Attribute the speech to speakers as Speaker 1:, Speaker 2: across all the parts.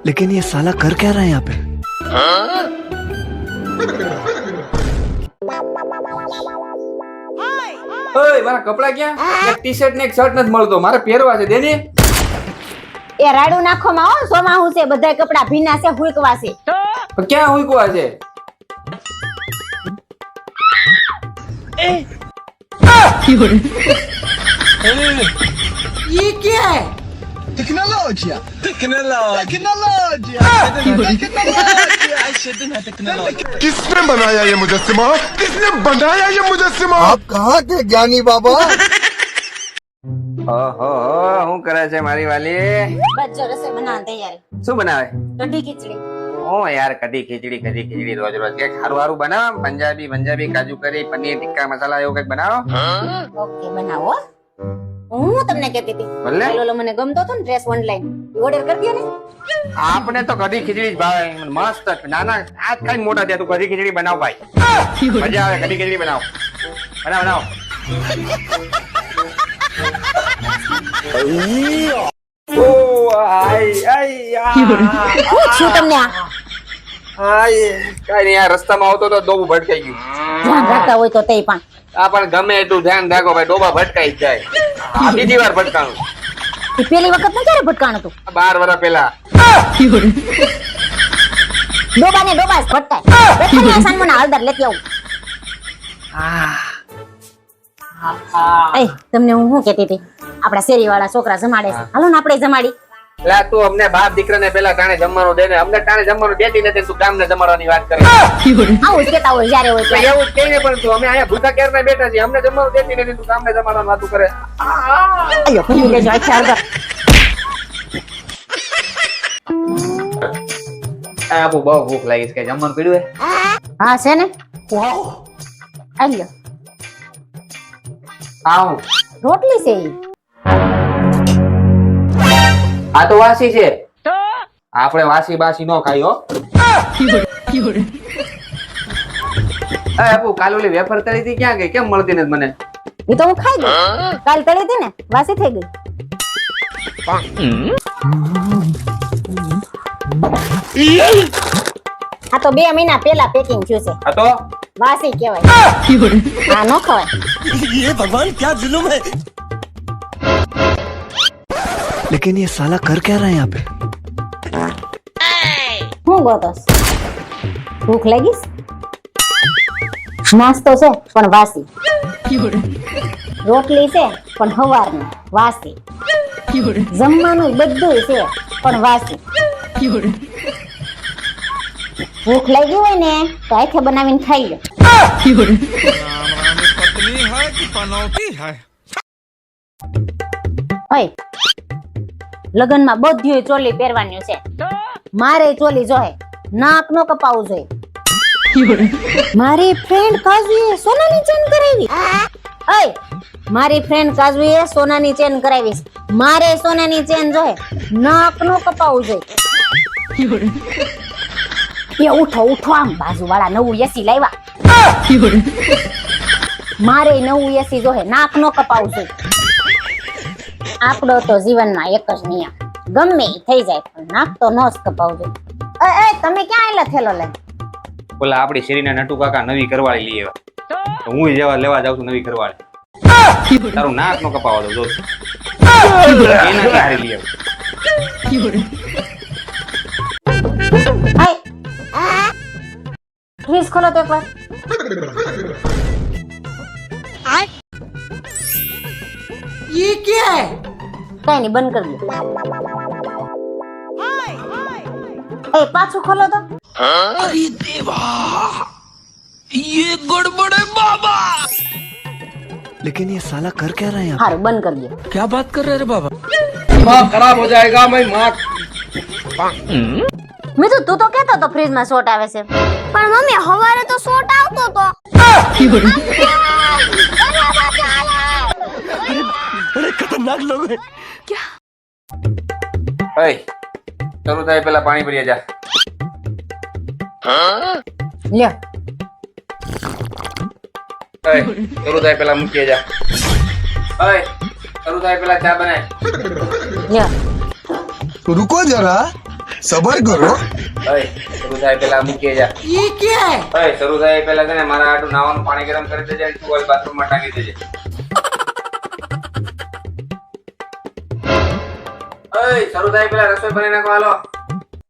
Speaker 1: लेकिन ये साला कर क्या रहा है यहाँ पे?
Speaker 2: ઓય મારા કપડા ક્યાં? એક ટી-શર્ટ ને એક શર્ટ નથી મળતો, મારે પહેરવા છે, દે ને.
Speaker 3: એ રાડું નાખો માં હો, સોમાહુ છે, બધાય કપડા ભીના છે, હુંકવા છે.
Speaker 2: પણ ક્યાં હુંકવા છે?
Speaker 3: ये क्या है?
Speaker 4: Tecnologia! Tecnologia!
Speaker 5: किसने बनाया ये मुजस्सिमा? किसने बनाया ये मुजस्सिमा?
Speaker 4: आप कहाँ के ज्ञानी बाबा?
Speaker 2: ઓહો, શું કરે છે મારી વાલી?
Speaker 3: બસ જો રસોઈ બનાવવાની તૈયારી.
Speaker 2: શું બનાવે?
Speaker 3: કઢી ખીચડી.
Speaker 2: ઓ યાર, કઢી ખીચડી રોજ રોજ કે સારું બનાવ. પંજાબી કાજુ કરી, પનીર ટિક્કા મસાલા એવું કઈક બનાવો.
Speaker 3: ઓકે બનાવો. હું તમને કહેતી હતી
Speaker 2: ભલે.
Speaker 3: ઓલો મને ગમતો હતો ને ડ્રેસ ઓનલાઈન ઓર્ડર કરી દો ને.
Speaker 2: આપણે તો કઢી ખીચડી જ ભાવે, મને મસ્ત. નાના આજ કઈ મોટા થયા, તું કઢી ખીચડી બનાવ ભાઈ, મજા આવે. કઢી ખીચડી બનાવ. ઓ
Speaker 3: હું છું તમને આ
Speaker 2: કઈ નહીં, આ રસ્તામાં આવતો તો ડોબું ભટકાઈ ગયું.
Speaker 3: ધ્યાન રાખતા હોય તો તે પણ
Speaker 2: આ પણ ગમે એટલું ધ્યાન રાખો ભાઈ, ડોબા ભટકાઈ જ જાય. આ બીજી વાર ભટકાણું,
Speaker 3: એ પેલી વખત ને ક્યારે ભટકાણું હતું?
Speaker 2: 12 વર્ષ પહેલા.
Speaker 3: ડોબા જ ભટકાય. બેઠાની સાનમોના હળદર લેતી આવું. એ તમને હું શું કહેતી હતી, આપડા શેરી વાળા છોકરા જમાડે છે, હાલો ને આપણે જમાડી.
Speaker 2: લા તું અમને બાપ દીકરાને પેલા ટાણે જમવાનું દે ને, અમને ટાણે જમવાનું દેતી નથી, તું કામને જમાડવાની વાત કરે.
Speaker 3: આવું જ કેતા હોય જ્યારે હોય
Speaker 2: તો
Speaker 3: ત્યારે.
Speaker 2: એવું જ કહીને, પણ તું અમે અહીંયા ભૂખા ક્યારના બેઠા છીએ, અમને જમવાનું દેતી નથી, તું કામને જમાડવાની વાતું કરે.
Speaker 3: આયો ભૂલી લેજો આખી હળદર.
Speaker 2: આપું બહુ ભૂખ લાગી છે, કે જમવાનું પીડ્યું હે?
Speaker 3: હા છે ને. આલ્યો
Speaker 2: આવું
Speaker 3: રોટલી છે ઈ.
Speaker 2: આ તો વાસી છે, આપણે વાસી બાસી નો ખાઈ હો. આપું કાલ ઓલી વેફર તળી હતી, ક્યાં ગઈ? કેમ મળતી નથી મને?
Speaker 3: ઈ તો હું ખાઈ ગઈ, કાલ તળી હતી ને, વાસી થઈ ગઈ. આ તો 2 મહિના પહેલા પેકિંગ થયું છે,
Speaker 2: આ તો
Speaker 3: વાસી કહેવાય. આ નો ખવાય.
Speaker 4: ये भगवान क्या जुल्म है?
Speaker 1: लेकिन ये साला कर क्या रहा है यहाँ पे?
Speaker 3: હું ગોતોસ? ભૂખ લાગી છે? નાસ્તો છે પણ વાસી, રોટલી છે પણ હવારની વાસી, જમવાનું બધું છે પણ વાસી. ભૂખ લાગી હોય ને તો હાથે બનાવીને ખાઈ લો. ઓય, લગનમાં બધું ચોલી પહેરવાનું છે, મારે ચોલી જોહે, નાક નો કપાવું જોઈએ. મારી ફ્રેન્ડ કાજુએ સોનાની ચેન કરાવી. ઓય, મારી ફ્રેન્ડ કાજુએ સોનાની ચેન કરાવી, મારે સોનાની ચેન જોહે, નાક નો કપાવું જોઈએ. એ ઉઠો આમ, બાજુવાળા નવું એસી લાવ્યા, મારે નવું એસી જોહે, નાક નો કપાવું જોઈએ. આપણો તો જીવનમાં એક જ નિયમ, ગમે ઈ થઈ જાય પણ નાક તો નો જ કપાવું જોઈએ. એ તમે ક્યાં આયલા થેલો લઈ?
Speaker 2: ઓલા આપડી શેરીના નટુ કાકા નવી કરવાળી લઈ આવ્યા, તો હું જેવા લેવા જાઉં છું નવી કરવાળી. તારું નાક નો કપાવા દો, જોશ એના ક્યારે લઈ આવ્યું?
Speaker 3: હાય, ફ્રીજ ખોલો તો એકવાર.
Speaker 6: ये क्या है?
Speaker 3: કઈ નહીં, બંધ કરી દો. એ પાછું ખોલો તો.
Speaker 1: लेकिन ये साला कर क्या रहा है यहाँ
Speaker 3: હારું, બંધ કરી દો.
Speaker 6: क्या बात कर रहे रे बाबा?
Speaker 2: दिमाग खराब हो जाएगा मैं माँ.
Speaker 3: મીઠું તું તો કહેતો તો ફ્રીજમાં શોટ આવે છે.
Speaker 7: પણ મમ્મી હવારે તો શોટ આવતો તો.
Speaker 4: बड़े खतरनाक लोग हैं.
Speaker 2: ઓય, શરૂ થાય પેલા પાણી ભરી જા.
Speaker 3: લ્યો,
Speaker 2: ઓય, શરૂ થાય પેલા મૂકી જા. ઓય, શરૂ થાય પેલા ચા બનાય.
Speaker 3: લ્યો.
Speaker 4: रुको जरा
Speaker 5: सबर करो
Speaker 2: ઓય શરૂ થાય પેલા મૂકી જા.
Speaker 6: ये क्या है?
Speaker 2: ઓય શરૂ થાય પેલા છે ને મારા આટું નાવાનું પાણી ગરમ કરી દેજે અને ટુવાલ બાથરૂમમાં ટાંકી દેજે. ઓય શરૂ થાય પેલા રસોઈ બનાવી નાખો હાલો.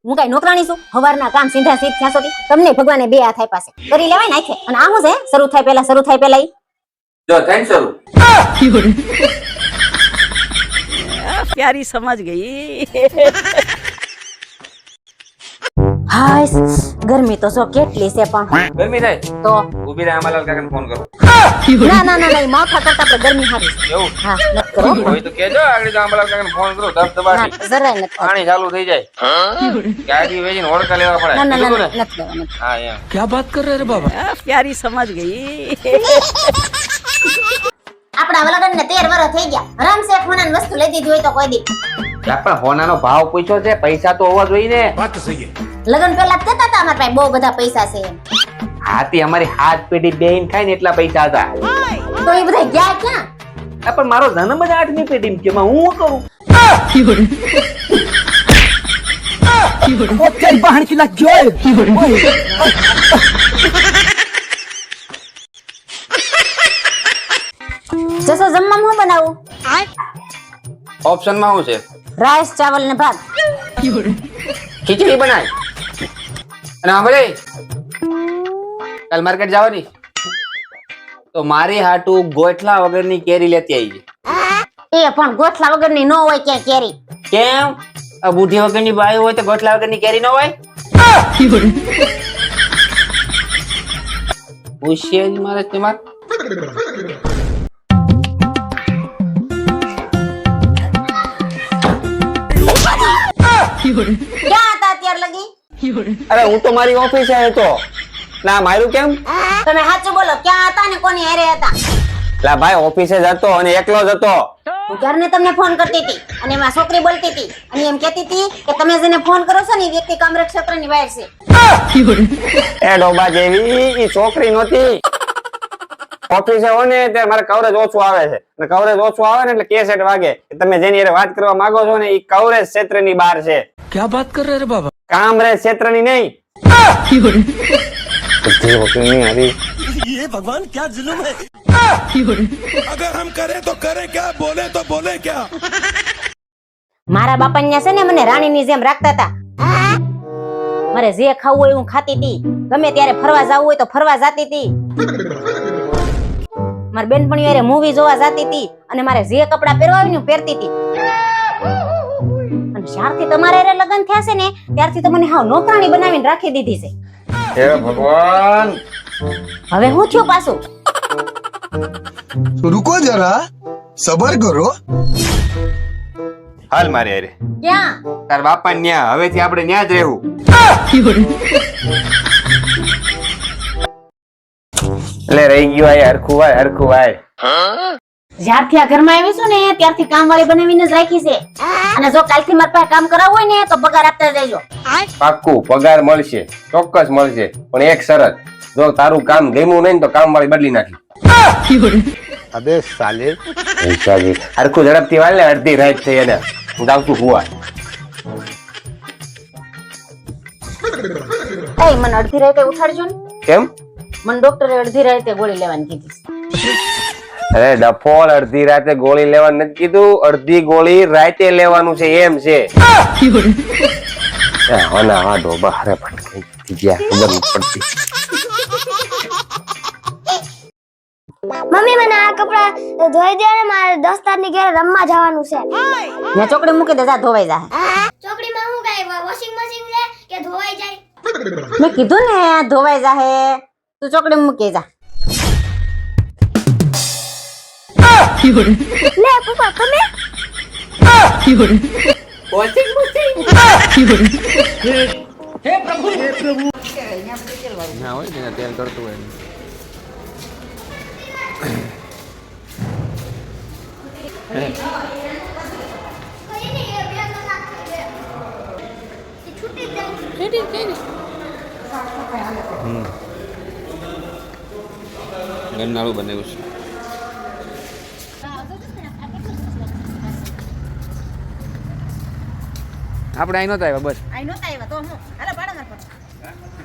Speaker 3: હું કઈ નોકરાણી છું? હવારના કામ સીધા સીધ થયા સુધી તમને ભગવાને બે હાથ આપ્યા છે, કરી લેવાય નાખે. અને આ શું છે? શરૂ થાય પેલા ઈ
Speaker 2: જો થેન્ક્સ શરૂ.
Speaker 6: प्यारी समझ गई.
Speaker 3: હાય ગરમી તો જો કેટલી છે પણ.
Speaker 2: ગરમી થાય
Speaker 3: તો
Speaker 2: ઊભી રહે આમાલાલ કાકાને ફોન કરો.
Speaker 3: ના માથા કરતા આપણે ગરમી હારી છે.
Speaker 2: એવું
Speaker 3: હા નત કરો.
Speaker 2: હોય તો કેજો આગળ તો આમાલાલ કાકાને ફોન કરો ધબધબાટી
Speaker 3: ના, જરાય નથી કરતા.
Speaker 2: પાણી ચાલુ થઈ જાય ગાડી વેચીને હોડકા લેવા પડે.
Speaker 3: ના
Speaker 2: કીધું ને?
Speaker 3: નથી લેવા, નથી.
Speaker 2: હા એમ
Speaker 6: क्या बात कर रहे रे बाबा? प्यारी समझ गई.
Speaker 3: આપણા લગન ને 13 વર્ષ થઈ ગયા. હરામ શેખ હોનાની વસ્તુ લઈ દીધી હોય તો કોઈ દી.
Speaker 2: પણ હોનાનો ભાવ પૂછ્યો છે, પૈસા તો હોવા જોઈએ ને.
Speaker 3: લગન પહેલા જ કહેતા હતા અમારા પાસે બહુ બધા પૈસા છે એમ.
Speaker 2: હાથી અમારી હાથ પેઢી બેહીન ખાય ને એટલા પૈસા હતા.
Speaker 3: તો એ બધા ગયા ક્યાં?
Speaker 2: આ પણ મારો જન્મ જ 8મી પેઢીમાં છે, એમાં હું કરું?
Speaker 3: જસો જમવામાં હું બનાવું?
Speaker 2: ઓપ્શનમાં શું છે?
Speaker 3: રાઈસ ચાવલ ને ભાત.
Speaker 2: ખીચડી બનાય. અને સાંભળે કાલ માર્કેટ જવાની તો મારી હાટુ ગોઠલા વગરની કેરી લેતી આવી.
Speaker 3: એ પણ ગોઠલા વગરની નો હોય ક્યાં કેરી.
Speaker 2: કેમ? આ બુઢી વગરની બાઈ હોય તો ગોઠલા વગરની કેરી ન હોય? પૂછીએ જ મારે તમારે.
Speaker 3: ક્યાં હતા અત્યાર લગી?
Speaker 2: અરે હું તો મારી ઓફિસે હતો. ના મારું કેમ?
Speaker 3: તમે સાચું બોલો, ક્યાં હતા ને કોની હારે હતા?
Speaker 2: લા ભાઈ ઓફિસે જતો અને એકલો જ હતો.
Speaker 3: હું ક્યારને તમને ફોન કરતી હતી અને એમાં છોકરી બોલતી હતી અને એમ કહેતી હતી કે તમે જેને ફોન કરો છો ને એ વ્યક્તિ કામરેજ ક્ષેત્રની બહાર છે.
Speaker 2: એ ડોબા જેવી ઈ છોકરી નહોતી. ઓફિસે હો ને ત્યારે મારે કવરેજ ઓછું આવે છે અને કવરેજ ઓછું આવે ને એટલે કેસેટ વાગે કે તમે જેની હારે વાત કરવા માંગો છો ને ઈ કવરેજ ક્ષેત્રની બહાર છે.
Speaker 6: क्या बात कर रहे रे बाबा?
Speaker 2: કામરેજ ક્ષેત્રની નહીં.
Speaker 4: ये भगवान क्या जुल्म है
Speaker 5: अगर हम करें तो करें क्या बोले तो बोले क्या
Speaker 3: મારા બાપાને છે ને મને રાણીની જેમ રાખતા હતા. મારે જે ખાવું હોય હું ખાતી હતી, ગમે ત્યારે ફરવા જવું હોય તો ફરવા જાતી હતી, મારી બેનપણીઓ હારે મૂવી જોવા જાતી હતી અને મારે જે કપડાં પહેરવા હોય ને હું પહેરતી હતી. અને જ્યારથી તમારા હારે લગ્ન થયા છે ને ત્યારથી તો મને હાવ નોકરાણી બનાવીને રાખી દીધી છે.
Speaker 2: હે ભગવાન.
Speaker 3: હવે હું થયું પાછું?
Speaker 5: रुको जरा सबर करो
Speaker 2: હાલ મારે હારે.
Speaker 3: ક્યાં?
Speaker 2: તાર બાપા ન્યા. હવેથી આપણે ન્યા જ રહેવું. એટલે રહી ગયું આ હરખું વાય હરખું વાય.
Speaker 3: જ્યારથી આ ઘરમાં આવી છું ને ત્યારથી કામવાળી બનાવીને જ રાખી છે. અને જો કાલથી મારા પાસે કામ કરાવવું હોય ને તો પગાર આપતા જજો.
Speaker 2: પાક્કું પગાર મળશે, ચોક્કસ મળશે, પણ એક શરત, જો તારું કામ ગમ્યું નહીં તો કામ વાળી બદલી નાખી.
Speaker 5: अबे साले
Speaker 2: પૈસાજી હરખું ઝડપથી વાળ ને અડધી રાત થઈ એને હું જાઉં છું હુવા.
Speaker 3: એ મને અડધી રાતે ઉઠાડજો ને.
Speaker 2: કેમ?
Speaker 3: મને ડોક્ટરે અડધી રાતે ગોળી લેવાની કીધી.
Speaker 2: અરે ડફોલ અડધી રાતે ગોળી લેવાનું નથી કીધું, અડધી ગોળી રાતે લેવાનું છે એમ છે. હોના હા ડોબા હારે ભટકાઈ ગયા ખબર નથી પડતી.
Speaker 7: મમ્મી મને આ કપડા ધોઈ દે ને મારે દોસ્તારની ઘરે રમવા જવાનું છે.
Speaker 3: ને ચોકડી મૂકી દે, જા ધોવાઈ જા.
Speaker 7: ચોકડીમાં હું કાઈ વોશિંગ મશીન છે કે ધોવાઈ જાય?
Speaker 3: મેં કીધું ને ધોવાઈ જા હે, તું ચોકડી મૂકી જા.
Speaker 7: લે પપ્પા તમે
Speaker 2: ના હોય ને તેલ કરતું હોય. ગન્નાળું બનાવ્યું છે. આપણે અહીં નહોતા આવ્યા બસ
Speaker 3: આઈ નહોતા આવ્યા તો હું હાલો પાડો માર પર